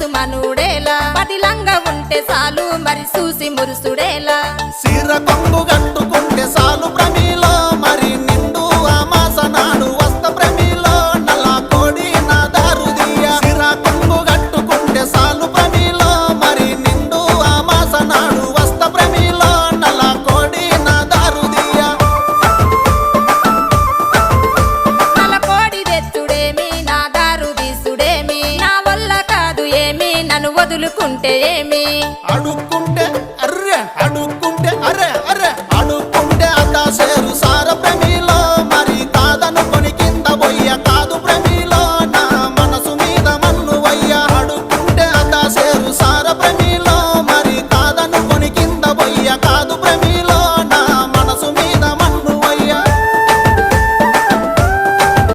మనసు మనుడేలా పదిలంగా ఉంటే చాలు మరి చూసి మురుసుడేలా సీర కొంగు కట్టుకుంటే సాలు ప్రమిలో మరి నిండు అమాస నాడు వస్త ప్రమిలో నల్ల కోడి నా దారుదియ సీర కొంగు కట్టుకుంటే సాలు ప్రమిలో మరి నిండు అమాస నాడు వస్త ప్రమిలో నల్ల కోడి నా దారుదియ నల్ల కోడి తెచ్చుడేమి నా దారు తీసుడేమి నా వల్ల కాదు ఏమి నన్ను వదులుకుంటే